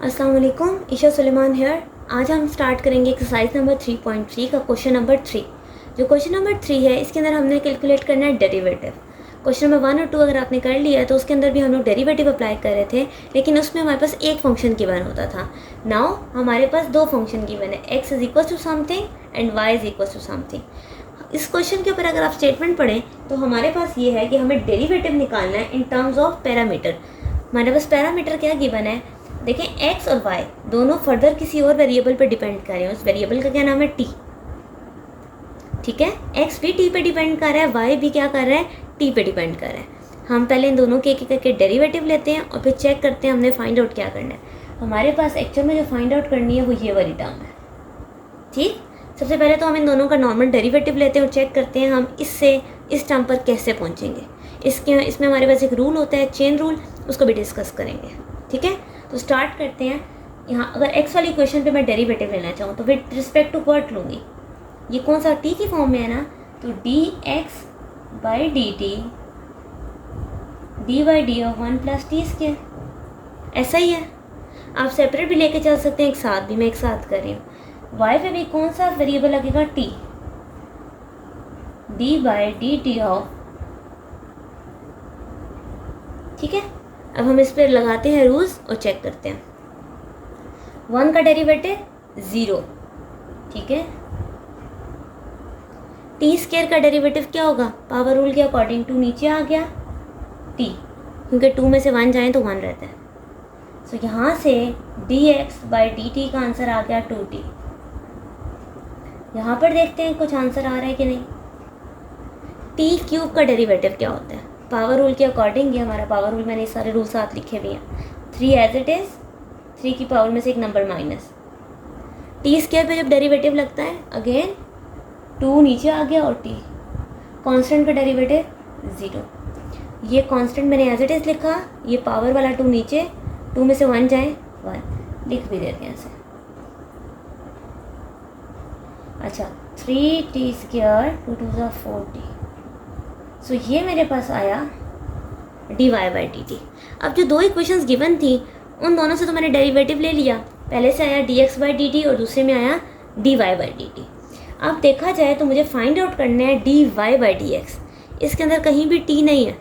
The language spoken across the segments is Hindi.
अस्सलाम वालेकुम, ईशा सुलेमान हेयर। आज हम स्टार्ट करेंगे एक्सरसाइज नंबर 3.3 का क्वेश्चन नंबर 3। जो क्वेश्चन नंबर 3 है इसके अंदर हमने कैलकुलेट करना है डेरिवेटिव। क्वेश्चन नंबर 1 और 2 अगर आपने कर लिया है तो उसके अंदर भी हम लोग डेरिवेटिव अप्लाई कर रहे थे, लेकिन उसमें हमारे पास एक फंक्शन गिवन होता था। नाउ हमारे पास दो फंक्शन गिवन है, x is equal to something and y is equal to something. इस क्वेश्चन के ऊपर अगर आप स्टेटमेंट पढ़ें तो हमारे पास ये है कि हमें डेरिवेटिव निकालना है इन टर्म्स ऑफ पैरामीटर। हमारे पास पैरामीटर क्या गिवन है, देखें x और y दोनों फर्दर किसी और वेरिएबल पर डिपेंड कर रहे हैं। उस वेरिएबल का क्या नाम है t। ठीक है, x भी t पे डिपेंड कर रहा है, y भी क्या कर रहा है, t पे डिपेंड कर रहा है। हम पहले इन दोनों के एक एक करके डेरिवेटिव लेते हैं और फिर चेक करते हैं हमने फाइंड आउट क्या करना है। हमारे पास एक्चुअल में जो फाइंड आउट करनी है वो ये वाली टर्म है। ठीक, सबसे पहले तो हम इन दोनों का नॉर्मल डेरिवेटिव लेते हैं और चेक करते हैं हम इससे इस टर्म पर कैसे पहुँचेंगे। इसमें हमारे पास एक रूल होता है, चेन रूल, उसको भी डिस्कस करेंगे। ठीक है, तो स्टार्ट करते हैं। यहाँ अगर x वाली इक्वेशन पे मैं डेरिवेटिव लेना चाहूँ तो विद रिस्पेक्ट टू व्हाट लूँगी, ये कौन सा t की फॉर्म में है ना, तो dx by D t d by D of 1 plus t square, ऐसा ही है। आप सेपरेट भी लेके चल सकते हैं, एक साथ भी, मैं एक साथ कर रही हूँ। y पे भी कौन सा वेरिएबल लगेगा, t, D by D t of, ठीक है। अब हम इस पर लगाते हैं रूल्स और चेक करते हैं। 1 का डेरिवेटिव 0, ठीक है। टी स्क्वायर का डेरिवेटिव क्या होगा, पावर रूल के अकॉर्डिंग 2 नीचे आ गया t, क्योंकि 2 में से 1 जाए तो 1 रहता है। सो यहाँ से dx बाई डी टी का आंसर आ गया 2t। यहाँ पर देखते हैं कुछ आंसर आ रहा है कि नहीं। टी क्यूब का डेरिवेटिव क्या होता है, पावर रूल के अकॉर्डिंग, ये हमारा पावर रूल, मैंने सारे रूल साथ लिखे हुए हैं। 3 एज इट इज़, 3 की पावर में से एक नंबर माइनस। टी स्क्वायर पे जब डेरिवेटिव लगता है अगेन 2 नीचे आ गया और टी, कांस्टेंट का डेरिवेटिव 0। ये कांस्टेंट मैंने एज इट इज़ लिखा, ये पावर वाला 2 नीचे, 2 में से 1 जाए 1, लिख भी देते हैं ऐसे। अच्छा, 3t स्क्वायर 2 2 ज़ा 4t। सो ये मेरे पास आया d y by D t. अब जो दो इक्वेशंस गिवन थी उन दोनों से तो मैंने डेरिवेटिव ले लिया। पहले से आया d x by D t और दूसरे में आया d y by D t. अब देखा जाए तो मुझे फाइंड आउट करना है d y by d x. इसके अंदर कहीं भी टी नहीं है,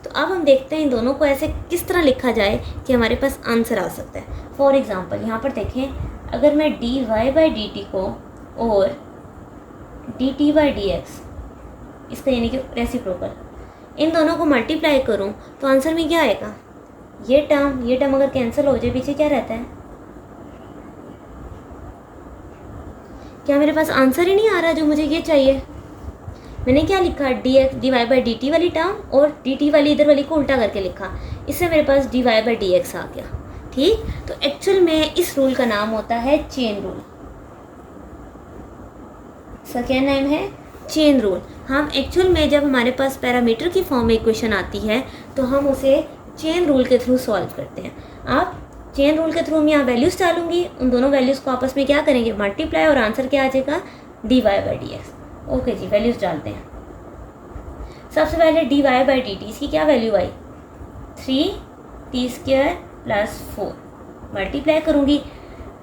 तो अब हम देखते हैं इन दोनों को ऐसे किस तरह लिखा जाए कि हमारे पास आंसर आ सकता है। फॉर एग्ज़ाम्पल यहाँ पर देखें, अगर मैं d y by D t को और d t by d x, इसका यानी कि रेसिप्रोकल, इन दोनों को मल्टीप्लाई करूं तो आंसर में क्या आएगा, ये टर्म अगर कैंसिल हो जाए पीछे क्या रहता है, क्या मेरे पास आंसर ही नहीं आ रहा जो मुझे ये चाहिए। मैंने क्या लिखा, d x d y by D t वाली टर्म और डी टी वाली इधर वाली को उल्टा करके लिखा, इससे मेरे पास d y by d x आ गया। ठीक, तो एक्चुअल में इस रूल का नाम होता है चेन रूल। इसका क्या नाम है, चेन रूल। हम एक्चुअल में जब हमारे पास पैरामीटर की फॉर्म में इक्वेशन आती है तो हम उसे चेन रूल के थ्रू सॉल्व करते हैं। आप चेन रूल के थ्रू मैं यहाँ वैल्यूज़ डालूंगी, उन दोनों वैल्यूज़ को आपस में क्या करेंगे, मल्टीप्लाई, और आंसर क्या आ जाएगा, d y by d x. Okay ji, values डालते हैं। सबसे पहले d y by D t, इसकी क्या वैल्यू आई, 3t स्क्वायर प्लस 4, मल्टीप्लाई करूँगी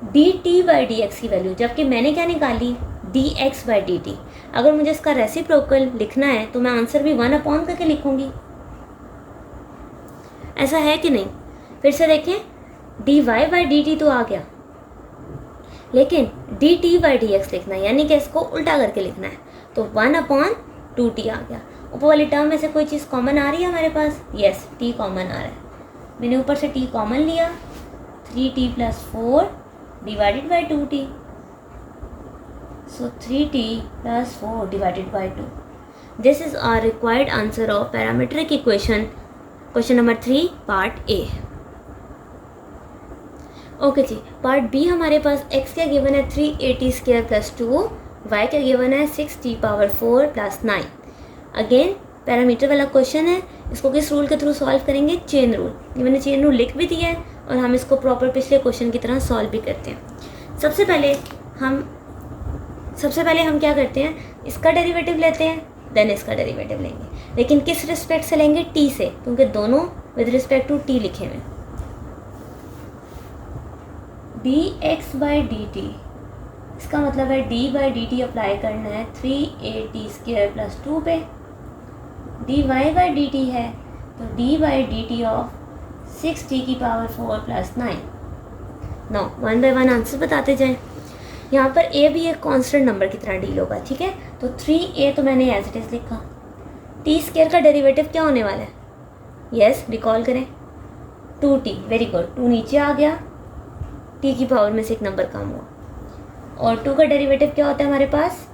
d t by d x की वैल्यू, जबकि मैंने क्या निकाली, d x by D t. अगर मुझे इसका रेसिप्रोकल लिखना है तो मैं आंसर भी 1 अपॉन करके लिखूंगी, ऐसा है कि नहीं। फिर से देखें, d y by D t तो आ गया, लेकिन d t by d x लिखना है, यानी कि इसको उल्टा करके लिखना है, तो 1 अपॉन 2t आ गया। ऊपर वाली टर्म में से कोई चीज़ कॉमन आ रही है हमारे पास, यस, t कॉमन आ रहा है। मैंने ऊपर से t कॉमन लिया, 3t plus 4 divided by 2t, so 3t plus 4 divided by 2. This is our required answer of parametric equation, question number 3 part A. Okay ji, part B हमारे पास x क्या गिवन है, 3at स्क्वायर प्लस 2, y क्या गिवन है 6t power 4 plus 9। Again parameter वाला क्वेश्चन है, इसको किस रूल के थ्रू सॉल्व करेंगे, चेन रूल। ये मैंने चेन रूल लिख भी दिया है और हम इसको प्रॉपर पिछले क्वेश्चन की तरह सॉल्व भी करते हैं। सबसे पहले हम क्या करते हैं, इसका डेरिवेटिव लेते हैं, देन इसका डेरिवेटिव लेंगे, लेकिन किस रिस्पेक्ट से लेंगे, टी से, क्योंकि दोनों विद रिस्पेक्ट टू टी लिखे हुए हैं। D x by D t, इसका मतलब है d by D t apply करना है 3a² प्लस 2 पे। D y by D T है तो d by D t of 6t⁴ plus 9। नौ 1 बाय 1 आंसर बताते जाएं। यहाँ पर a भी एक कांस्टेंट नंबर की तरह डील होगा, ठीक है। तो 3a तो मैंने एज इट इज़ लिखा। t² का डेरिवेटिव क्या होने वाला है? यस, रिकॉल करें, 2t। वेरी गुड, 2 नीचे आ गया, t की पावर में से एक नंबर कम हुआ, और 2 का डेरिवेटिव क्या होता है हमारे पास?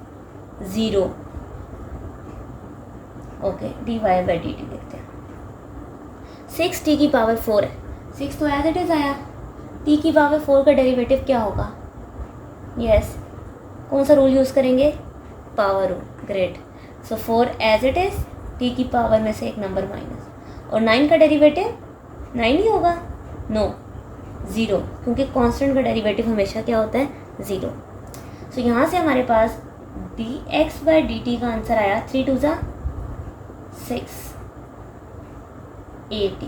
0। Okay, d y by D t लिखते हैं। 6t⁴ है, 6 तो एज इट इज़ आया। t⁴ का डेरिवेटिव क्या होगा? यस, कौन सा रूल यूज़ करेंगे? Power rule. Great. So 4 as it is, t की पावर में से एक नंबर माइनस, और 9 का डेरिवेटिव 9 ही होगा? नो, 0, क्योंकि कांस्टेंट का डेरिवेटिव हमेशा क्या होता है? 0। सो यहाँ से हमारे पास d x by D t का आंसर आया 3 2 6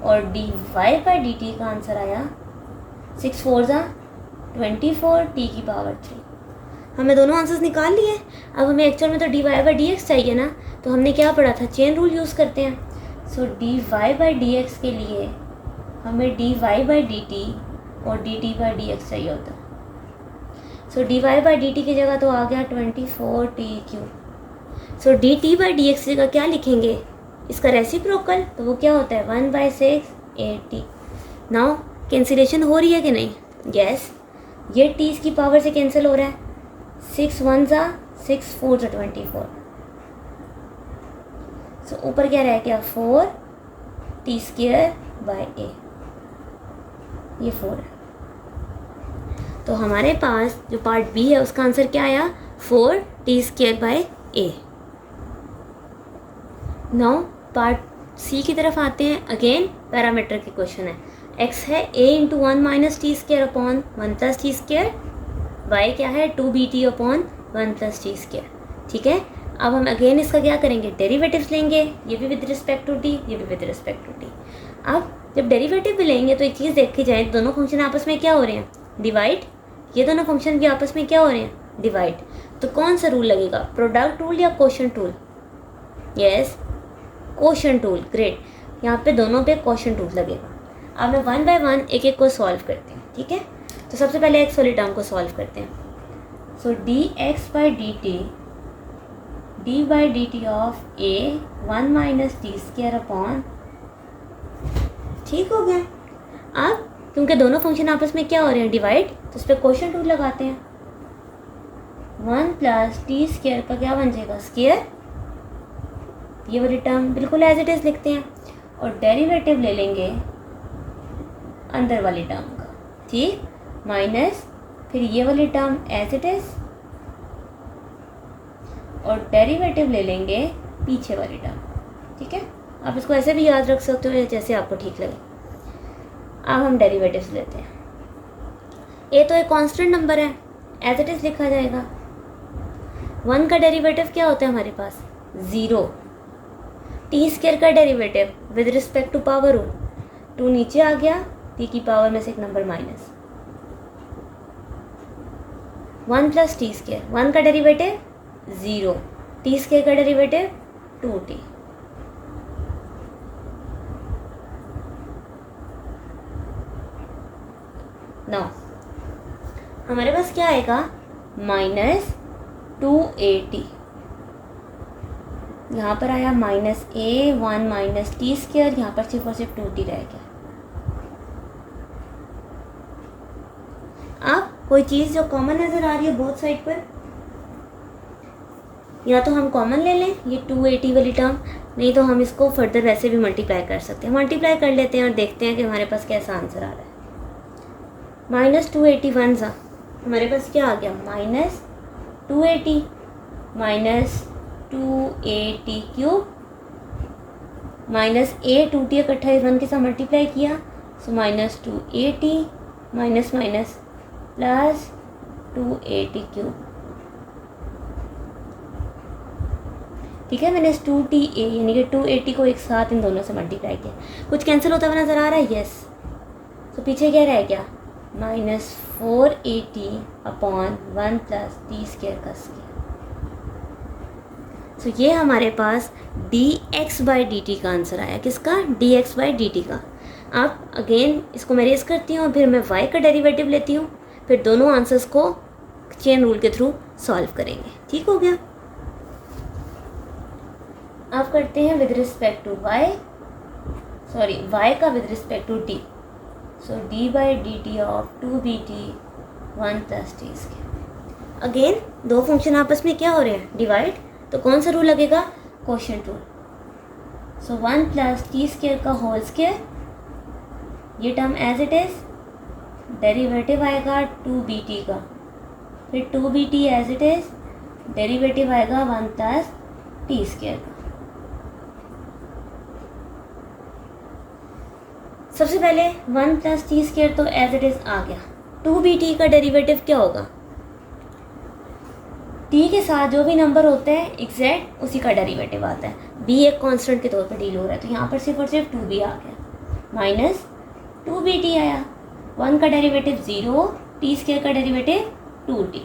और d y by D t का आंसर आया 6 4 24 t⁴। हमने दोनों आंसर्स निकाल लिए। अब हमें एक्चुअल में तो d y by d x चाहिए ना, तो हमने क्या पढ़ा था? चेन रूल यूज़ करते हैं। So d y by d x के लिए हमें d y by D t और d t by d x चाहिए होता। So d y by D t की जगह तो आ गया 24t³। So d t by d x की जगह क्या लिखेंगे? इसका रेसिप्रोकल, तो वो क्या होता है? 1/6 80। नाउ कैंसिलेशन हो रही है कि नहीं? यस, ये t की पावर से कैंसिल हो रहा है। 6 1 6 4 24। सो ऊपर क्या रह गया? 4t² बाई a, ये 4 है। तो हमारे पास जो पार्ट बी है उसका आंसर क्या आया? 4t² by a। Now part C की तरफ आते हैं। अगेन पैरामीटर की क्वेश्चन है। x है a into 1 minus t² upon 1 plus t², y क्या है? 2bt upon 1 plus t²। ठीक है, अब हम अगेन इसका क्या करेंगे? डेरिवेटिव्स लेंगे, ये भी विद रिस्पेक्ट टू t, ये भी विद रिस्पेक्ट टू t। अब जब डेरिवेटिव भी लेंगे तो एक चीज़ देखी जाए, दोनों फंक्शन आपस में क्या हो रहे हैं? डिवाइड। ये दोनों फंक्शन भी आपस में क्या हो रहे हैं? डिवाइड। तो कौन सा रूल लगेगा? प्रोडक्ट रूल या quotient rule? Yes, quotient rule. Great, यहाँ पे दोनों पे क्वोशंट रूल लगेगा। अब मैं 1 बाय 1 एक एक को सॉल्व करते हैं, ठीक है। तो सबसे पहले एक्स वाली टर्म को सॉल्व करते हैं। So d x by D t, d by D t of a 1 minus t² upon, ठीक हो गया। अब क्योंकि दोनों फंक्शन आपस में क्या हो रहे हैं? डिवाइड, तो इस पर क्वोशंट रूल लगाते हैं। 1 प्लस t² का क्या बन जाएगा? स्क्वायर। ये वाली टर्म बिल्कुल एज इट इज़ लिखते हैं, और डेरिवेटिव ले लेंगे अंदर वाली टर्म का, ठीक, माइनस फिर ये वाली टर्म एज इट इज़, और डेरिवेटिव ले लेंगे पीछे वाली टर्म, ठीक है। आप इसको ऐसे भी याद रख सकते हो जैसे आपको ठीक लगे। अब हम डेरिवेटिव्स लेते हैं। ए तो एक कांस्टेंट नंबर है, एज इट इज़ लिखा जाएगा। 1 का डेरिवेटिव क्या होता है हमारे पास? 0। t² का derivative with respect to power rule, 2 नीचे आ गया, t की पावर में से एक नंबर माइनस, 1 प्लस t²। 1 का डेरिवेटिव 0, t² का डेरिवेटिव 2t। नाउ हमारे पास क्या आएगा? Minus 2at। यहाँ पर आया माइनस a 1 माइनस t², यहाँ पर सिर्फ और सिर्फ 2t रह गया। अब कोई चीज़ जो कॉमन नज़र आ रही है बोथ साइड पर, या तो हम कॉमन ले लें ये 2at वाली टर्म, नहीं तो हम इसको फर्दर वैसे भी मल्टीप्लाई कर सकते हैं। मल्टीप्लाई कर लेते हैं और देखते हैं कि हमारे पास कैसा आंसर आ रहा है। माइनस 281 हमारे पास क्या आ गया? Minus 280 minus 2at³ minus a 2t इकट्ठा इस 1 के साथ मल्टीप्लाई किया, so minus 2at minus minus plus 2at³। ठीक है, मैंने इस 2ta यानी कि 280 को एक साथ इन दोनों से मल्टीप्लाई किया। कुछ कैंसिल होता हुआ नज़र आ रहा है? यस। तो पीछे क्या रह गया? Minus 480 upon 1 plus t square का स्क्वायर। सो ये हमारे पास dx बाई डी टी का आंसर आया। किसका? dx बाई डी टी का। अब अगेन इसको मैं रेस करती हूँ, फिर मैं y का डेरिवेटिव लेती हूँ, फिर दोनों आंसर्स को चेन रूल के थ्रू सॉल्व करेंगे। ठीक हो गया। अब करते हैं विद रिस्पेक्ट टू y का with respect to t। So d by D t of 2bt 1 plus t square. Again दो फंक्शन आपस में क्या हो रहे हैं? डिवाइड। तो कौन सा रूल लगेगा? Quotient rule. So 1 plus t square का होल स्क्वायर, ये term as it is, derivative आएगा 2bt का, फिर 2bt as it is, derivative आएगा 1 प्लस टी स्क्वायर का। सबसे पहले 1 प्लस टी स्क्वायर तो एज इट इज आ गया। 2bt का डेरिवेटिव क्या होगा? t के साथ जो भी नंबर होते हैं एग्जैक्ट उसी का डेरिवेटिव आता है। b एक कांस्टेंट के तौर पे डील हो रहा है, तो यहाँ पर सिर्फ और सिर्फ 2b आ गया, माइनस 2bt आया। 1 का डेरिवेटिव 0, टी स्क्वायर का डेरिवेटिव 2t।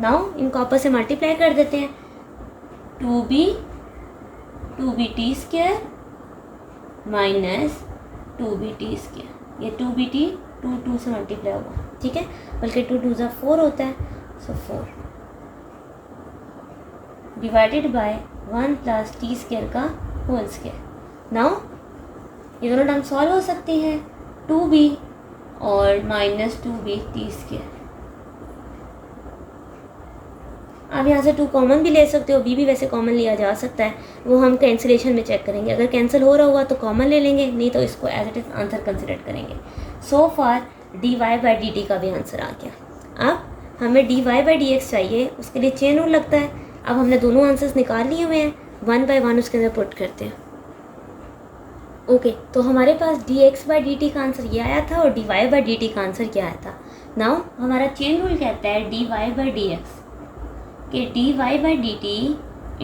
नाउ इनको आपस से मल्टीप्लाई कर देते हैं। 2b square minus 2bt square, ये 2bt 2 से मल्टीप्लाई होगा, ठीक है, बल्कि 2 2 4 होता है। सो 4 divided by 1 plus t square का होल स्क्वायर। नाउ ये दोनों टर्म सॉल्व हो सकती हैं, 2b और माइनस 2b टी स्क्वायर। आप यहाँ से 2 कॉमन भी ले सकते हो, b भी वैसे कॉमन लिया जा सकता है, वो हम कैंसिलेशन में चेक करेंगे। अगर कैंसिल हो रहा हुआ तो कॉमन ले लेंगे, नहीं तो इसको as it is answer consider करेंगे। So for dy by D t का भी आंसर आ गया। अब हमें dy बाई डी एक्स चाहिए, उसके लिए चेन रूल लगता है। अब हमने दोनों आंसर्स निकाल लिए हुए हैं, 1 बाई 1 उसके अंदर पुट करते हैं। ओके, तो हमारे पास dx बाई डी टी का आंसर ये आया था और dy बाई डी टी का आंसर क्या आया था। नाउ हमारा चेन रूल कहता है dy बाई डी एक्स के dy by D T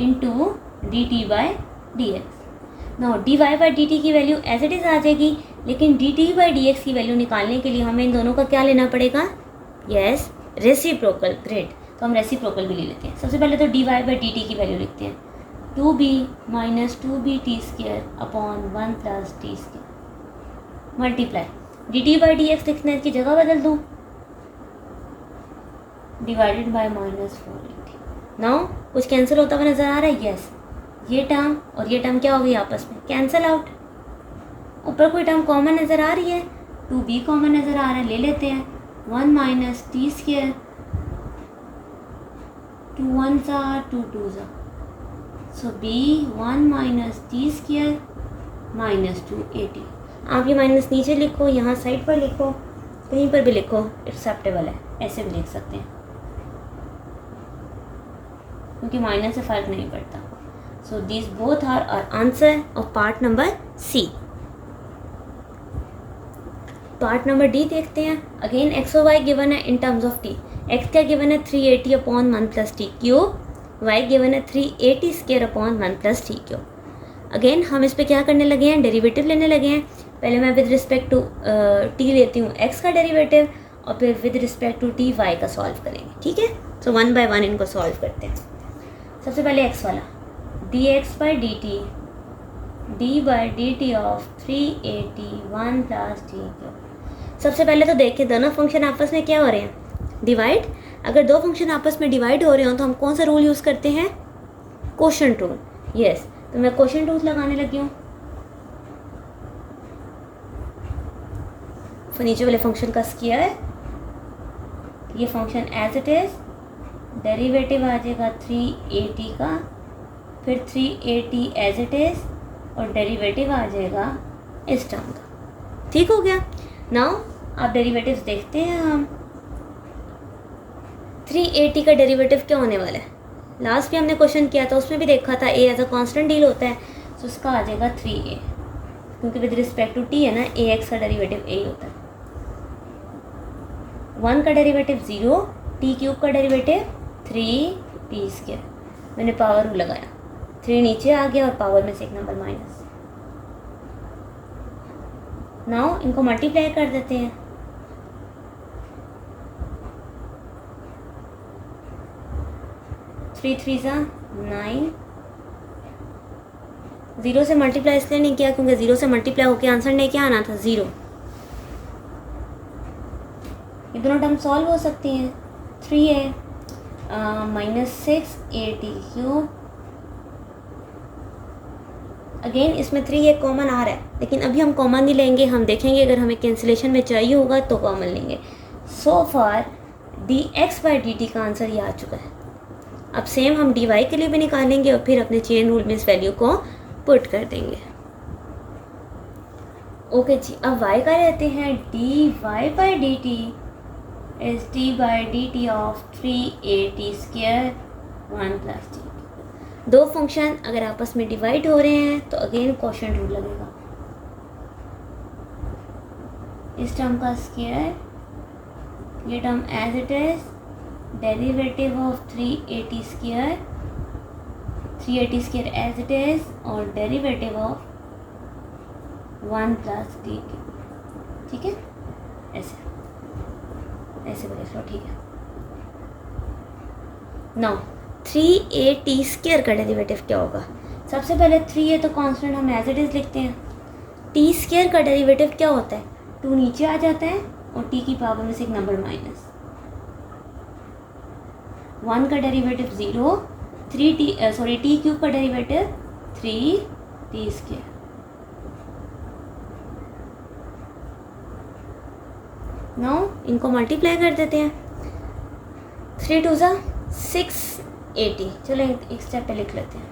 into D t by d x. Now dy by D t की वैल्यू एज इट इज़ आ जाएगी, लेकिन d t by d x की वैल्यू निकालने के लिए हमें इन दोनों का क्या लेना पड़ेगा? Yes, reciprocal. ग्रेट, तो हम रेसिप्रोकल भी ले लेते हैं। सबसे पहले तो dy बाई डी टी की वैल्यू लिखते हैं, 2b minus 2b T square upon 1 plus t square multiply dt by d x लिखना है, इसकी जगह बदल दूँ, डिवाइडेड बाय माइनस 480। नाउ कुछ कैंसिल होता हुआ नज़र आ रहा है? यस, ये टर्म और ये टर्म क्या हो गई आपस में? Cancel out. ऊपर कोई टर्म कॉमन नज़र आ रही है, 2b कॉमन नज़र आ रहा है, ले लेते हैं। 1 माइनस टी स्क्वायर, 2 1 ज़ा 2 2 ज़ा, सो b 1 minus T square minus 280। आप ये माइनस नीचे लिखो, यहाँ साइड पर लिखो, कहीं पर भी लिखो, एक्सेप्टेबल है, ऐसे भी लिख सकते हैं क्योंकि माइनस से फ़र्क नहीं पड़ता। So this both are answer of part number C. Part number D देखते हैं। अगेन एक्स और वाई गिवन है in terms of t. X क्या गिवन है? 380 upon 1 plus t cube, y given है 380 square upon 1 plus t cube. Again हम इस पर क्या करने लगे हैं? डेरिवेटिव लेने लगे हैं। पहले मैं विद रिस्पेक्ट टू टी लेती हूँ एक्स का डेरिवेटिव, और फिर with respect to t y का सॉल्व करेंगे, ठीक है। सो 1 बाय 1 इनको सॉल्व करते हैं। सबसे पहले एक्स वाला, D x by D t, d by D t of 380 1 plus t cube. सबसे पहले तो देखिए दोनों फंक्शन आपस में क्या हो रहे हैं? डिवाइड। अगर दो फंक्शन आपस में डिवाइड हो रहे हो तो हम कौन सा रूल यूज़ करते हैं? Quotient rule. यस, तो मैं क्वोशिएंट रूल लगाने लगी हूँ। नीचे वाले फंक्शन का स्क्वायर, ये function as it is, derivative आ जाएगा 380 का, फिर 380 एज इट इज, और डेरिवेटिव आ जाएगा इस टर्म का। ठीक हो गया। नाउ आप डेरिवेटिव्स देखते हैं हम। 380 का डेरिवेटिव क्या होने वाला है? लास्ट भी हमने क्वेश्चन किया था, उसमें भी देखा था ए एज अ कांस्टेंट डील होता है, तो उसका आ जाएगा 3a, क्योंकि विद रिस्पेक्ट टू टी है ना, ए एक्स का डेरिवेटिव a होता है। 1 का डेरिवेटिव 0, टी क्यूब का डेरिवेटिव 3t स्क्वायर। मैंने पावर रूल लगाया, 3 नीचे आ गया और पावर में से एक नंबर माइनस। नाउ इनको मल्टीप्लाई कर देते हैं। 3 3 9, 0 से मल्टीप्लाई इसलिए नहीं किया क्योंकि 0 से मल्टीप्लाई होकर आंसर नहीं क्या आना था 0। ये दोनों टर्म सॉल्व हो सकती हैं। 3 है -6 अगेन इसमें 3 एक कॉमन आ रहा है, लेकिन अभी हम कॉमन नहीं लेंगे, हम देखेंगे अगर हमें कैंसिलेशन में चाहिए होगा तो कॉमन लेंगे। सो फार dx/dt का आंसर ये आ चुका है। अब सेम हम dy के लिए भी निकालेंगे और फिर अपने चेन रूल में इस वैल्यू को पुट कर देंगे। ओके जी, अब y का लेते हैं dy/dt is d/dt of 3at² 1 + t। दो फंक्शन अगर आपस में डिवाइड हो रहे हैं तो अगेन क्वोशिएंट रूल लगेगा। इस टर्म का स्क्वायर, ये term as it is, derivative of 3at² as it is और डेरिवेटिव ऑफ 1 + t। ठीक है, ऐसे बोले लो, ठीक है। नाउ 3at² का डेरिवेटिव क्या होगा? सबसे पहले 3 है तो कांस्टेंट हम एज इट इज लिखते हैं। t² का डेरिवेटिव क्या होता है? 2 नीचे आ जाता है और t की पावर में से एक नंबर माइनस। 1 का डेरिवेटिव 0, t³ का डेरिवेटिव 3t²। नाउ इनको मल्टीप्लाई कर देते हैं। 3 2 680। चलो एक स्टेप पे लिख लेते हैं।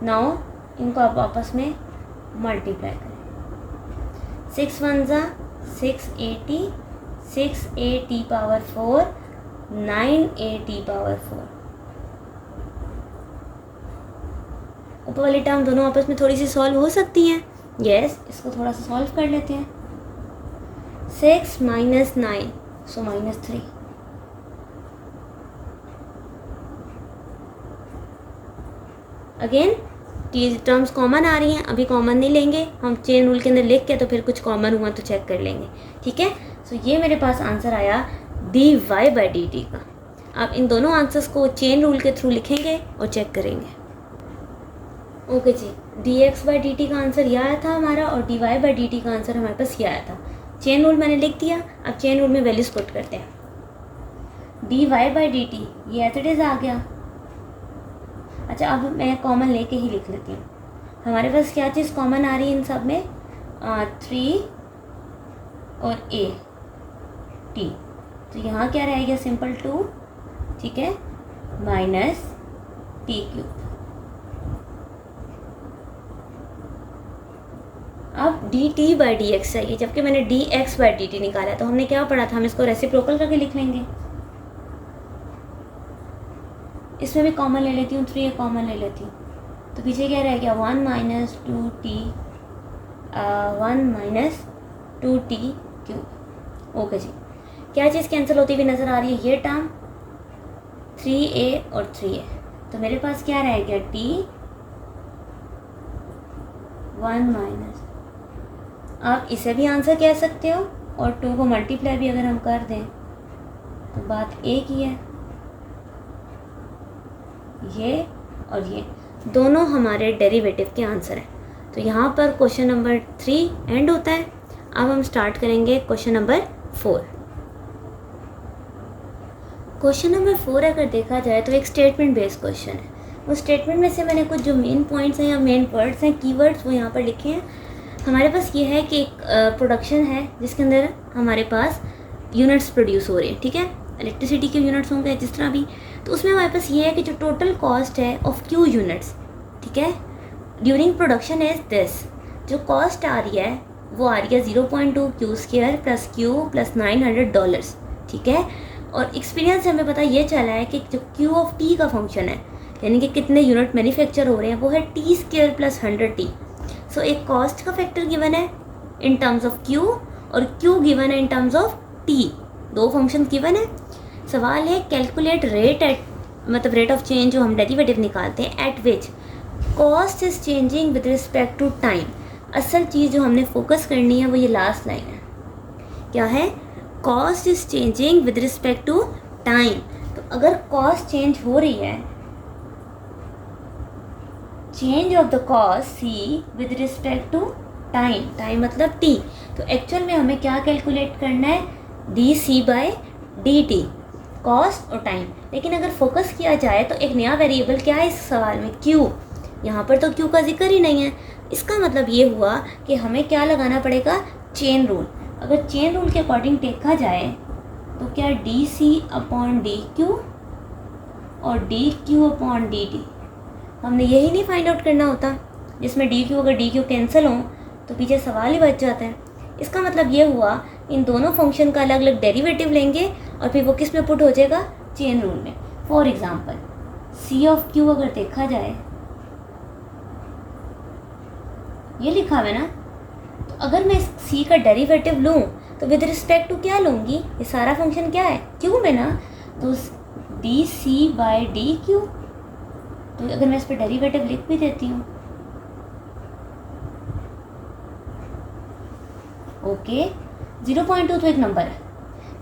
नाउ इनको आप आपस में मल्टीप्लाई करें। 6 1 680, 6a⁴, 9a⁴। ऊपर वाली टर्म दोनों आपस में थोड़ी सी सॉल्व हो सकती हैं। यस, इसको थोड़ा सा सॉल्व कर लेते हैं। 6 - 9 सो -3। अगेन टी टर्म्स कॉमन आ रही हैं, अभी कॉमन नहीं लेंगे हम, चेन रूल के अंदर लिख के तो फिर कुछ कॉमन हुआ तो चेक कर लेंगे। ठीक है, सो ये मेरे पास आंसर आया dy/dt का। आप इन दोनों आंसर्स को चेन रूल के थ्रू लिखेंगे और चेक करेंगे। ओके जी, dx/dt का आंसर यह आया था हमारा और dy/dt का आंसर हमारे पास ये आया था। चेन रूल मैंने लिख दिया, अब चेन रूल में वैल्यूज पुट करते हैं। dy/dt ये एज इट इज आ गया। अच्छा, अब मैं कॉमन लेके ही लिख लेती हूँ। हमारे पास क्या चीज़ कॉमन आ रही है इन सब में? 3 और a t, तो यहाँ क्या रहेगा? सिंपल 2, ठीक है, -t³। अब dt/dx चाहिए, जबकि मैंने dx/dt निकाला, तो हमने क्या पढ़ा था? हम इसको रेसिप्रोकल करके लिख लेंगे। इसमें भी कॉमन ले लेती हूँ, 3 कॉमन ले लेती हूँ, तो पीछे क्या रह गया? 1 - 2t³ ओके जी, क्या चीज़ कैंसिल होती हुई नज़र आ रही है? ये टर्म 3a और 3a, तो मेरे पास क्या रह गया? t1 - आप इसे भी आंसर कह सकते हो और 2 को मल्टीप्लाई भी अगर हम कर दें तो बात एक ही है। ये और ये दोनों हमारे डेरिवेटिव के आंसर हैं। तो यहाँ पर क्वेश्चन नंबर 3 एंड होता है। अब हम स्टार्ट करेंगे क्वेश्चन नंबर 4। क्वेश्चन नंबर 4 अगर देखा जाए तो एक स्टेटमेंट बेस्ड क्वेश्चन है। उस स्टेटमेंट में से मैंने कुछ जो मेन पॉइंट्स हैं या मेन वर्ड्स हैं, कीवर्ड्स, वो यहाँ पर लिखे हैं। हमारे पास ये है कि एक प्रोडक्शन है जिसके अंदर हमारे पास यूनिट्स प्रोड्यूस हो रहे हैं, ठीक है, इलेक्ट्रिसिटी के यूनिट्स होंगे जिस तरह भी। तो उसमें हमारे पास ये है कि जो टोटल कॉस्ट है ऑफ Q यूनिट्स, ठीक है, ड्यूरिंग प्रोडक्शन इज दिस। जो कॉस्ट आ रही है वो आ रही है 0.2 Q² + Q + $900, ठीक है। और एक्सपीरियंस से हमें पता ये चला है कि जो Q(T) का फंक्शन है, यानी कि कितने यूनिट मैन्युफैक्चर हो रहे हैं, वो है T² + 100T। सो एक कॉस्ट का फैक्टर गिवन है इन टर्म्स ऑफ Q और Q गिवन है इन टर्म्स ऑफ T। दो फंक्शन गिवन है। सवाल है कैलकुलेट रेट एट, मतलब रेट ऑफ चेंज जो हम डेरिवेटिव निकालते हैं, at which cost is changing with respect to time. असल चीज़ जो हमने फोकस करनी है वो ये लास्ट लाइन है, क्या है, cost is changing with respect to time. तो अगर कॉस्ट चेंज हो रही है, change of the cost C with respect to time, time मतलब टी, तो एक्चुअल में हमें क्या कैलकुलेट करना है, D C by D T, cost और टाइम। लेकिन अगर फोकस किया जाए तो एक नया वेरिएबल क्या है इस सवाल में, क्यू। यहाँ पर तो क्यू का जिक्र ही नहीं है। इसका मतलब ये हुआ कि हमें क्या लगाना पड़ेगा, चेन रूल। अगर चेन रूल के अकॉर्डिंग देखा जाए तो क्या d c upon d q और d q upon d t, हमने यही नहीं फाइंड आउट करना होता, जिसमें डी क्यू अगर डी क्यू कैंसिल हों तो पीछे सवाल ही बच जाता है। इसका मतलब ये हुआ इन दोनों फंक्शन का अलग अलग डेरिवेटिव लेंगे और फिर वो किस में पुट हो जाएगा, चेन रूल में। For example C of Q अगर देखा जाए, ये लिखा हुआ है ना, तो अगर मैं सी का डेरिवेटिव लूँ तो विद रिस्पेक्ट टू क्या लूँगी, ये सारा फंक्शन क्या है, क्यू में ना, तो D C by D Q. तो अगर मैं इस पर डेरिवेटिव लिख भी देती हूँ, ओके 0.2 तो एक नंबर है,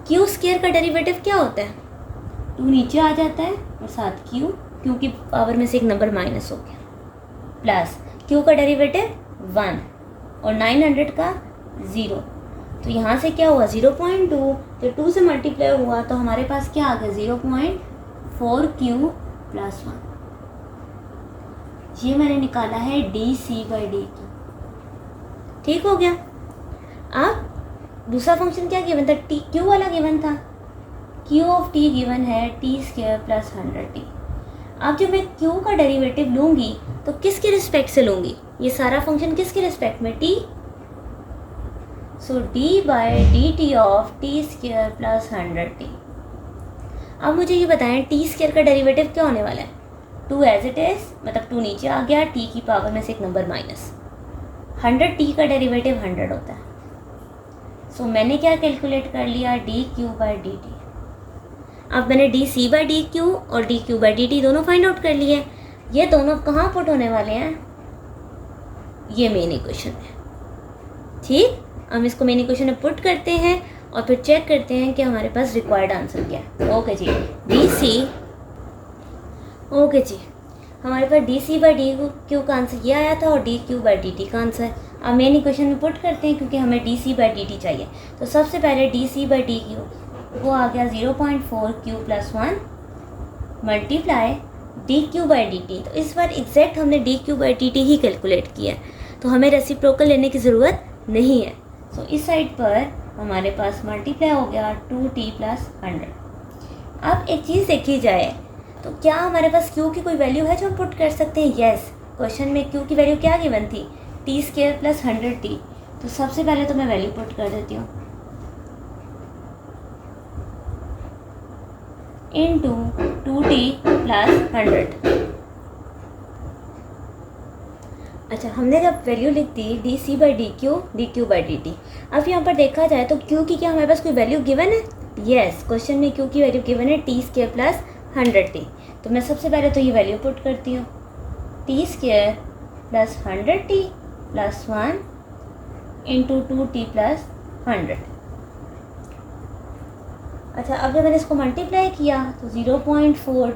क्यू स्क्वायर का डेरिवेटिव क्या होता है, 2 नीचे आ जाता है और साथ क्यू, क्यू की पावर में से एक नंबर माइनस हो गया, प्लस क्यू का डेरिवेटिव 1 और 900 का 0। तो यहाँ से क्या हुआ 0.2, तो 2 से मल्टीप्लाई हुआ तो हमारे पास क्या आ गया 0.4Q प्लस 1। ये मैंने निकाला है D C by D Q, ठीक हो गया। अब दूसरा फंक्शन क्या गिवन था, टी क्यू वाला गिवन था, क्यू ऑफ टी गिवन है टी स्क्वायर प्लस 100t। अब जब मैं क्यू का डेरिवेटिव लूँगी तो किसके रिस्पेक्ट से लूँगी, ये सारा फंक्शन किसके रिस्पेक्ट में, T, so D by D t of T square plus 100t। अब मुझे ये बताएं टी स्क्वायर का डेरिवेटिव क्या होने वाला है, 2 एज इट इज़, मतलब 2 नीचे आ गया, टी की पावर में से एक नंबर माइनस, 100t का डेरिवेटिव 100 होता है। सो मैंने क्या कैलकुलेट कर लिया, d q by D t. अब मैंने d C by D q और d q by D t दोनों फाइंड आउट कर लिए। ये दोनों कहाँ पुट होने वाले हैं, ये मेन इक्वेशन है, ठीक। हम इसको मेन इक्वेशन में पुट करते हैं और फिर चेक करते हैं कि हमारे पास रिक्वायर्ड आंसर क्या है। ओके जी, डी सी, ओके जी, हमारे पास d C by D q का आंसर ये आया था और d q by D t का आंसर। अब मेन इक्वेशन में पुट करते हैं क्योंकि हमें d C by D t चाहिए। तो सबसे पहले d C by D q वो आ गया 0.4Q plus 1 multiply d q by D t. तो इस बार एग्जैक्ट हमने D q by D T he calculate किया है, तो हमें रेसिप्रोकल लेने की ज़रूरत नहीं है। सो इस साइड पर हमारे पास मल्टीप्लाई हो गया 2t प्लस 100। अब एक चीज़ देखी जाए तो क्या हमारे पास q की कोई वैल्यू है जो हम पुट कर सकते हैं, यस। क्वेश्चन में q की वैल्यू क्या गिवन थी, टी स्क्वायर प्लस 100t। तो सबसे पहले तो मैं वैल्यू पुट कर देती हूँ, इंटू 2t प्लस 100। अच्छा, हमने जब वैल्यू लिख दी d C by D q by D t. अब यहाँ पर देखा जाए तो क्यू की क्या हमारे पास कोई वैल्यू गिवन है, यस। क्वेश्चन में क्यू की वैल्यू गिवन है टी स्क्वायर प्लस 100t। तो मैं सबसे पहले तो ये वैल्यू पुट करती हूँ, T square plus 100t plus 1 into 2t plus 100। अच्छा, अब जब मैंने इसको मल्टीप्लाई किया तो 0.4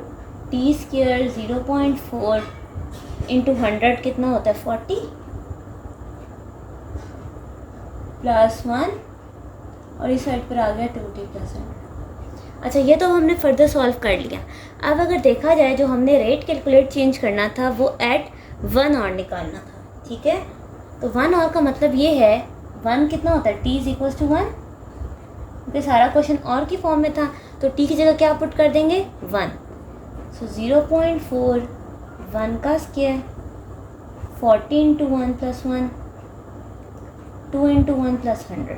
टी स्क्वायर 0.4 इंटू 100 कितना होता है 40 प्लस 1 और इस साइड पर आ गया 2t प्लस 100। अच्छा, ये तो हमने फर्दर सॉल्व कर लिया। अब अगर देखा जाए जो हमने रेट कैलकुलेट चेंज करना था वो एट 1 आवर निकालना था, ठीक है। तो 1 आवर का मतलब ये है 1 कितना होता है, t इज इक्वल्स टू 1, क्योंकि सारा क्वेश्चन और की फॉर्म में था तो t की जगह क्या पुट कर देंगे 1। सो 0.4 1 का square 40 into 1 plus 1 2 into 1 plus 100।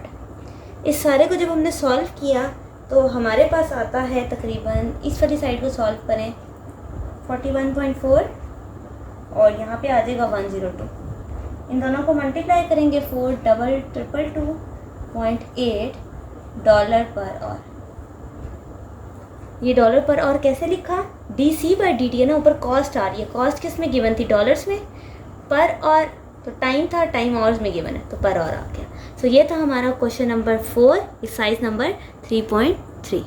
इस सारे को जब हमने सॉल्व किया तो हमारे पास आता है तकरीबन, इस वाली साइड को सॉल्व करें 41.4 और यहाँ पे आ जाएगा 102। इन दोनों को मल्टीप्लाई करेंगे 4,222.8 डॉलर पर आवर। ये डॉलर पर आवर कैसे लिखा, D C by D T है ना, ऊपर कॉस्ट आ रही है, कॉस्ट किस में गिवन थी, डॉलर्स में, पर और तो टाइम था, टाइम आवर्स में गिवन है तो पर आवर आ गया। सो ये था हमारा क्वेश्चन नंबर 4 एक्सरसाइज नंबर 3.3।